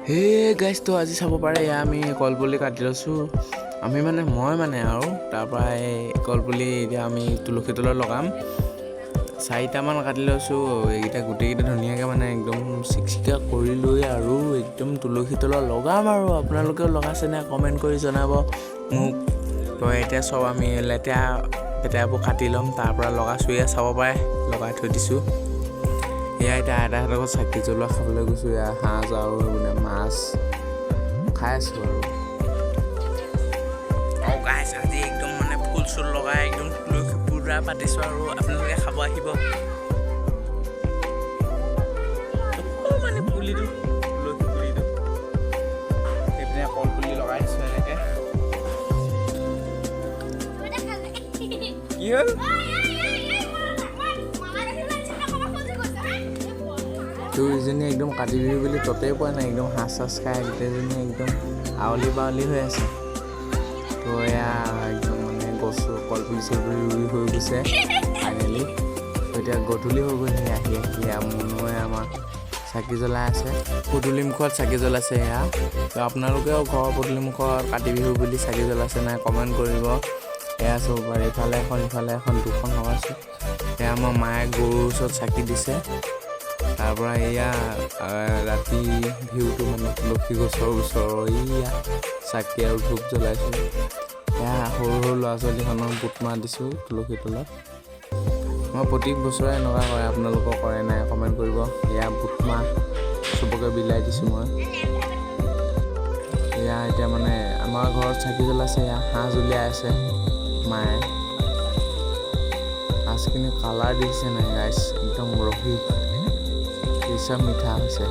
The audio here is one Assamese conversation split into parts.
হে গাইজ তো আজি চাব পাৰে এয়া আমি কলপুলি কাটি লৈছোঁ মই আৰু তাৰপৰা এই কলপুলি এতিয়া আমি তুলসী তলত লগাম 4টামান কাটি লৈছোঁ এইকেইটা গোটেইকেইটা ধুনীয়াকৈ একদম চিকচিকা কৰি লৈ আৰু একদম তুলসী তলত লগাম আৰু আপোনালোকেও লগাইছেনে কমেণ্ট কৰি জনাব মোক তো এতিয়া চব আমি লেতেৰা পেতেৰাবোৰ কাটি ল'ম তাৰপৰা লগাইছোঁ এয়া চাব পাৰে লগাই থৈ দিছোঁ এয়া এতিয়া আইতাহঁতৰ ঘৰত চাকি জ্বলোৱা খাবলৈ গৈছোঁ এয়া সাঁজ আৰু মাছ খাই আছোঁ আৰু গাইছ আজি একদম ফুল চুল লগাই একদম তুলসী পুৰা পাতিছোঁ আৰু আপোনালোকে খাব আহিব পুলিটো তুলসী পুলিটো সেইপিনে কলপুলি লগাই দিছোঁ এনেকৈ কি হ'ল দুইজনী একদম কাটি বিহু বুলি ততেই পোৱা নাই একদম সাজ চাজ খাই গোটেইজনী একদম আৱলি বাৱলি হৈ আছে তো এয়া একদম গছ কলপুলি চলপুলি ৰুই হৈ গৈছে ফাইনেলি এতিয়া গধূলি হৈ গ'ল আহি মুনুৱে আমাৰ চাকি জ্বলাই আছে পদূলি মুখত চাকি জ্বলাইছে এয়া তো আপোনালোকেও ঘৰৰ পদূলি মুখত কাতি বিহু বুলি চাকি জ্বলাইছে নাই কমেণ্ট কৰিব এয়া চাব পাৰে ইফালে এখন দুখন লগাইছোঁ এয়া আমাৰ মায়ে গৰুৰ ওচৰত চাকি দিছে তাৰপৰা এয়া ৰাতি ভিউটো তুলসী গছৰ ওচৰৰ এয়া চাকি আৰু ধূপ জ্বলাইছোঁ এয়া সৰু ল'ৰা ছোৱালীখনক বুট মাহ দিছোঁ তুলসী তলত মই প্ৰত্যেক বছৰে এনেকুৱা কৰে আপোনালোকক কৰে নাই কমেণ্ট কৰিব এয়া বুট মাহ চবকে বিলাই দিছোঁ মই এয়া এতিয়া আমাৰ ঘৰত চাকি জ্বলাইছে এয়া সাঁজ উলিয়াই আছে মায়ে সাঁজখিনি কালাৰ দিছে নাই গাইছ একদম ৰহি চব মিঠা হৈছে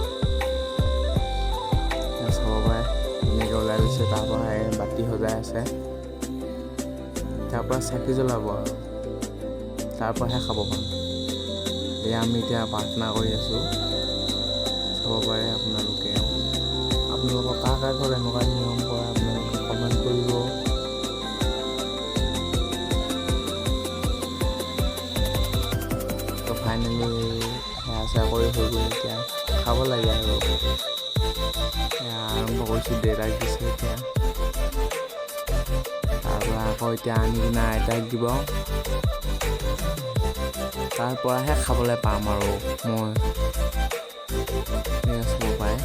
চাব পাৰে ধুনীয়াকৈ ওলাই লৈছে তাৰপৰা বাতি সজাই আছে তাৰপৰা চাকি জ্বলাব আৰু তাৰপৰাহে খাব পাম এয়া আমি এতিয়া প্ৰাৰ্থনা কৰি আছোঁ চাব পাৰে আপোনালোকৰ কাৰ ঘৰত এনেকুৱা নিয়ম কৰে আপোনালোকে কমেণ্ট কৰিব তো ফাইনেলি সেয়া কৰি হৈ গ'ল এতিয়া খাব লাগে আৰু আৰম্ভ কৰিছোঁ দেউতাক দিছোঁ এতিয়া তাৰপৰা আকৌ এতিয়া আনি কিনে আইতাক দিব তাৰপৰাহে খাবলৈ পাম আৰু মই চাব পাৰে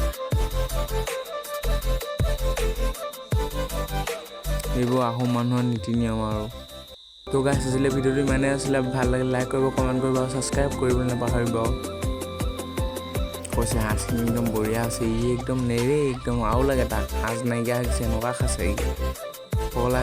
এইবোৰ আহোম মানুহৰ নীতি নিয়ম আৰু তো গাইছ আছিলে ভিডিঅ'টো ইমানেই আছিলে ভাল লাগিলে লাইক কৰিব কমেণ্ট কৰিব আৰু ছাবস্ক্ৰাইব কৰিবলৈ নাপাহৰিব কৈছে সাঁজখিনি একদম বঢ়িয়া আছে একদম নেৰে একদম আৰু লাগে তাক সাঁজ নাইকিয়া হৈছে এনেকুৱা খাইছে পগলা